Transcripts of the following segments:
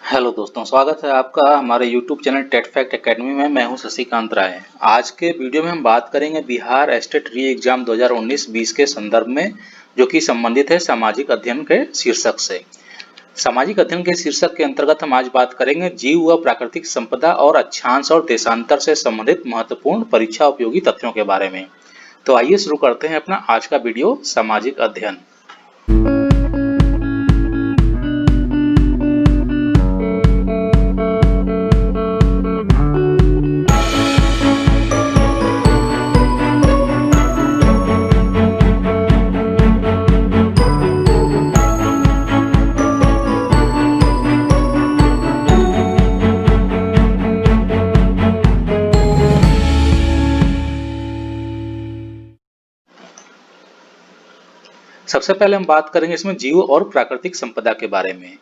Hello दोस्तों, स्वागत है आपका हमारे YouTube channel TET fact academy में। मैं हूं शशिकांत राय। आज के वीडियो में हम बात करेंगे बिहार स्टेट री एग्जाम 2019-20 के संदर्भ में, जो कि संबंधित है सामाजिक अध्ययन के शीर्षक से। सामाजिक अध्ययन के शीर्षक के अंतर्गत हम आज बात करेंगे जीव व प्राकृतिक संपदा और अक्षांश और देशांतर से संबंधित महत्वपूर्ण परीक्षा उपयोगी तथ्यों के बारे में। तो आइए शुरू करते हैं अपना आज का वीडियो सामाजिक अध्ययन। सबसे पहले हम बात करेंगे इसमें जीव और प्राकृतिक संपदा के बारे में।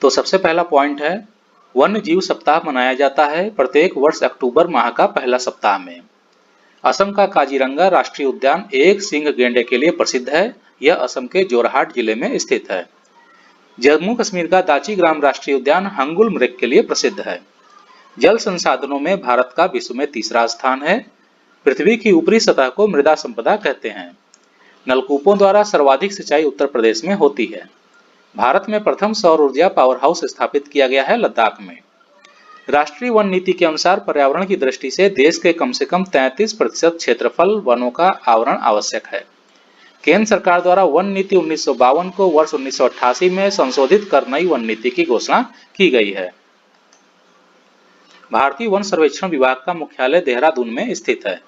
तो सबसे पहला पॉइंट है, वन्य जीव सप्ताह मनाया जाता है प्रत्येक वर्ष अक्टूबर माह का पहला सप्ताह में। असम का काजीरंगा राष्ट्रीय उद्यान एक सींग गैंडे के लिए प्रसिद्ध है। यह असम के जोरहाट जिले में स्थित है। जम्मू कश्मीर का दाची-ग्राम राष्ट्रीय उद्यान हंगुल मृग के लिए प्रसिद्ध है। जल संसाधनों में भारत का विश्व में तीसरा स्थान है। पृथ्वी की ऊपरी सतह को मृदा संपदा कहते हैं। नलकूपों द्वारा सर्वाधिक सिंचाई उत्तर प्रदेश में होती है। भारत में प्रथम सौर ऊर्जा पावर हाउस स्थापित किया गया है लद्दाख में। राष्ट्रीय वन नीति के अनुसार पर्यावरण की दृष्टि से देश के कम से कम 33% क्षेत्रफल वनों का आवरण आवश्यक है। केंद्र सरकार द्वारा वन नीति 1952 को वर्ष 1988 में संशोधित कर नई वन नीति की घोषणा की गई है। भारतीय वन सर्वेक्षण विभाग का मुख्यालय देहरादून में स्थित है।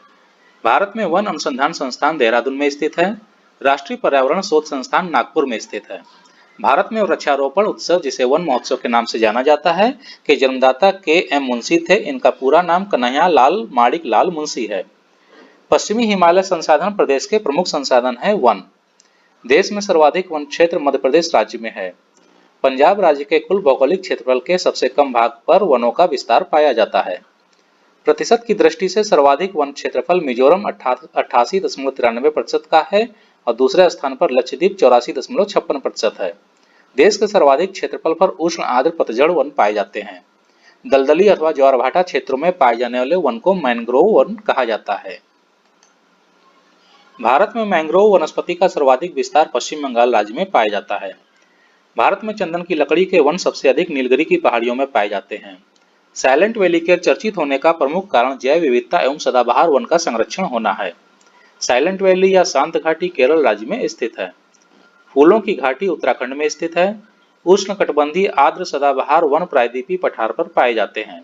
भारत में वन अनुसंधान संस्थान देहरादून में स्थित है। राष्ट्रीय पर्यावरण शोध संस्थान नागपुर में स्थित है। भारत में वृक्षारोपण उत्सव, जिसे वन महोत्सव के नाम से जाना जाता है, के जन्मदाता के.एम. मुंशी थे। इनका पूरा नाम कन्हैया लाल माणिक लाल मुंशी है। पश्चिमी हिमालय संसाधन प्रदेश के प्रमुख संसाधन है वन। देश में सर्वाधिक वन क्षेत्र मध्य प्रदेश राज्य में है। पंजाब राज्य के कुल भौगोलिक क्षेत्रफल के सबसे कम भाग पर वनों का विस्तार पाया जाता है। प्रतिशत की दृष्टि से सर्वाधिक वन क्षेत्रफल मिजोरम 88.93% का है और दूसरे स्थान पर लक्षद्वीप 84.56% है। देश के सर्वाधिक क्षेत्रफल पर उष्ण आर्द्र पतझड़ वन पाए जाते हैं। दलदली अथवा ज्वारभाटा क्षेत्रों में पाए जाने वाले वन को मैंग्रोव वन कहा जाता है। भारत में मैंग्रोव वनस्पति का सर्वाधिक विस्तार पश्चिम बंगाल राज्य में पाया जाता है। भारत में चंदन की लकड़ी के वन सबसे अधिक नीलगिरी की पहाड़ियों में पाए जाते हैं। साइलेंट वैली के चर्चित होने का प्रमुख कारण जैव विविधता एवं सदाबहार वन का संरक्षण होना है। साइलेंट वैली या शांत घाटी केरल राज्य में स्थित है। फूलों की घाटी उत्तराखंड में स्थित है। उष्णकटिबंधीय आर्द्र सदाबहार वन प्रायद्वीपीय पठार पर पाए जाते हैं।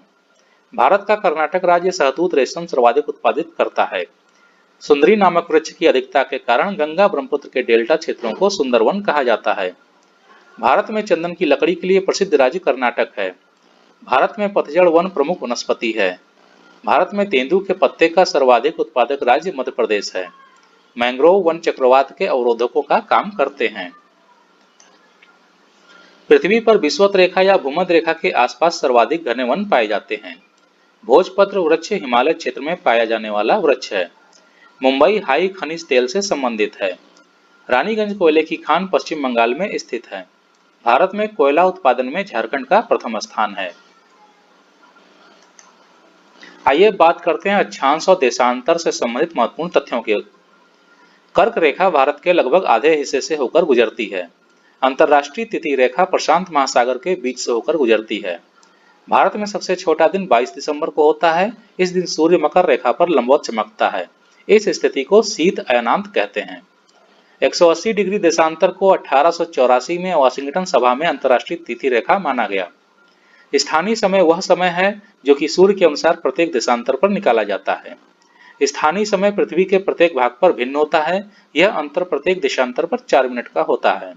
भारत का कर्नाटक राज्य शहतूत रेशम सर्वाधिक उत्पादित करता है। सुंदरी नामक वृक्ष की अधिकता के कारण गंगा ब्रह्मपुत्र के डेल्टा क्षेत्रों को सुंदरवन कहा जाता है। भारत में चंदन की लकड़ी के लिए प्रसिद्ध राज्य कर्नाटक है। भारत में पतझड़ वन प्रमुख वनस्पति है। भारत में तेंदुए के पत्ते का सर्वाधिक उत्पादक राज्य मध्य प्रदेश है। मैंग्रोव वन चक्रवात के अवरोधकों का काम करते हैं। पृथ्वी पर विषुवत रेखा या भूमध्य रेखा के आसपास सर्वाधिक घने वन पाए जाते हैं। भोजपत्र वृक्ष हिमालय क्षेत्र में पाया जाने वाला वृक्ष है। मुंबई हाई खनिज तेल से संबंधित है। रानीगंज कोयले की खान पश्चिम बंगाल में स्थित है। भारत में कोयला उत्पादन में झारखंड का प्रथम स्थान है। आइए बात करते हैं अक्षांश और देशांतर से संबंधित महत्वपूर्ण तथ्यों की। कर्क रेखा भारत के लगभग आधे हिस्से से होकर गुजरती है। अंतरराष्ट्रीय तिथि रेखा प्रशांत महासागर के बीच से होकर गुजरती है। भारत में सबसे छोटा दिन 22 दिसंबर को होता है। इस दिन सूर्य मकर रेखा पर लंबवत चमकता है। इस स्थिति को शीत अयनांत कहते हैं। 180 डिग्री देशांतर को 1884 में वाशिंगटन सभा में अंतरराष्ट्रीय तिथि रेखा माना गया। स्थानीय समय वह समय है जो कि सूर्य के अनुसार प्रत्येक देशांतर पर निकाला जाता है। स्थानीय समय पृथ्वी के प्रत्येक भाग पर भिन्न होता है। यह अंतर प्रत्येक देशांतर पर 4 मिनट का होता है।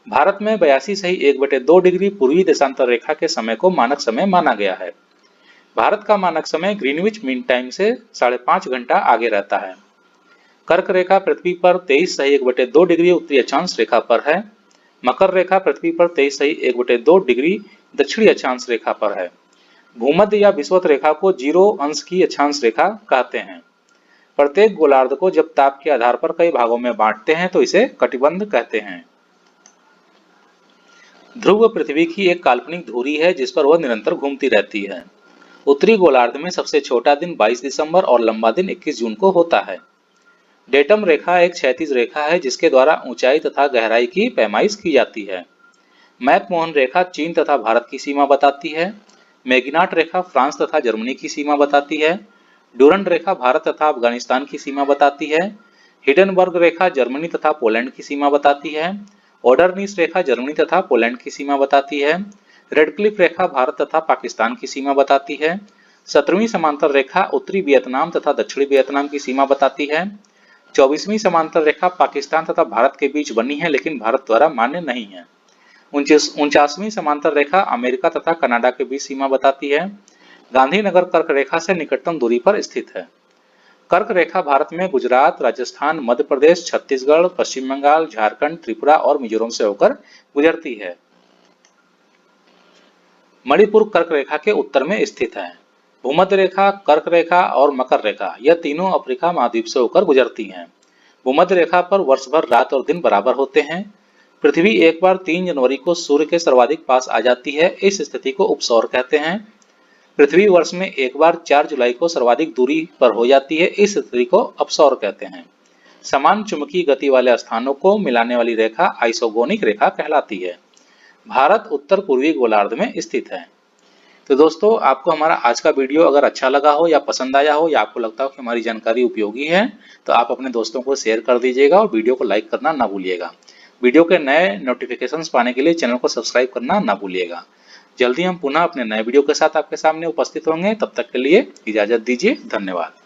भारत में 82.1/2 डिग्री पूर्वी देशांतर रेखा के समय को मानक समय माना गया है। भारत का मानक समय ग्रीनविच मीन टाइम से 5.5 घंटा आगे रहता है। कर्क रेखा पृथ्वी पर 23.1/2 डिग्री उत्तरी अक्षांश रेखा पर है। मकर रेखा पृथ्वी पर 23.1/2 डिग्री दक्षिणी अक्षांश रेखा पर है। भूमध्य या विषुवत रेखा को 0 अंश की अक्षांश रेखा कहते हैं। प्रत्येक गोलार्ध को जब ताप के आधार पर कई भागों में बांटते हैं तो इसे कटिबंध कहते हैं। ध्रुव पृथ्वी की एक काल्पनिक धुरी है जिस पर वह निरंतर घूमती रहती है। उत्तरी गोलार्ध में सबसे छोटा दिन 22 दिसंबर और लंबा दिन 21 जून को होता है। डेटम रेखा एक क्षैतिज रेखा है जिसके द्वारा ऊंचाई तथा गहराई की पैमाइश की जाती है। मैकमोहन रेखा चीन तथा भारत की सीमा बताती है। मैगिनाट रेखा फ्रांस तथा जर्मनी की सीमा बताती है। डूरंड रेखा भारत तथा अफगानिस्तान की सीमा बताती है। हिडनबर्ग रेखा जर्मनी तथा पोलैंड की सीमा बताती है। ओडरनिस रेखा जर्मनी तथा पोलैंड की सीमा बताती है। रेडक्लिफ रेखा भारत तथा पाकिस्तान की सीमा बताती है। 17वीं समांतर रेखा उत्तरी वियतनाम तथा दक्षिणी वियतनाम की सीमा बताती है। 24वीं समांतर रेखा पाकिस्तान तथा भारत के बीच बनी है लेकिन भारत द्वारा मान्य नहीं है। 49वीं समांतर रेखा अमेरिका तथा कनाडा के बीच सीमा बताती है। गांधीनगर कर्क रेखा से निकटतम दूरी पर स्थित है। कर्क रेखा भारत में गुजरात, राजस्थान, मध्य प्रदेश, छत्तीसगढ़, पश्चिम बंगाल, झारखंड, त्रिपुरा और मिजोरम से होकर गुजरती है। मणिपुर कर्क रेखा के उत्तर में स्थित है। भूमध्य रेखा, कर्क रेखा और मकर रेखा यह तीनों अफ्रीका महाद्वीप से होकर गुजरती हैं। भूमध्य रेखा पर वर्ष भर रात और दिन बराबर होते हैं। पृथ्वी एक बार 3 जनवरी को सूर्य के सर्वाधिक पास आ जाती है। इस स्थिति को उपसौर कहते हैं। पृथ्वी वर्ष में एक बार 4 जुलाई को सर्वाधिक दूरी पर हो जाती है। इस स्थिति को अपसौर कहते हैं। समान चुंबकीय गति वाले स्थानों को मिलाने वाली रेखा आइसोगोनिक रेखा कहलाती है। भारत उत्तर पूर्वी गोलार्ध में स्थित है। तो दोस्तों, आपको हमारा आज का वीडियो अगर अच्छा लगा हो या पसंद आया हो या आपको लगता हो कि हमारी जानकारी उपयोगी है तो आप अपने दोस्तों को शेयर कर दीजिएगा और वीडियो को लाइक करना ना भूलिएगा। वीडियो के नए नोटिफिकेशंस पाने के लिए चैनल को सब्सक्राइब करना ना भूलिएगा। जल्दी हम पुनः अपने नए वीडियो के साथ आपके सामने उपस्थित होंगे। तब तक के लिए इजाजत दीजिए। धन्यवाद।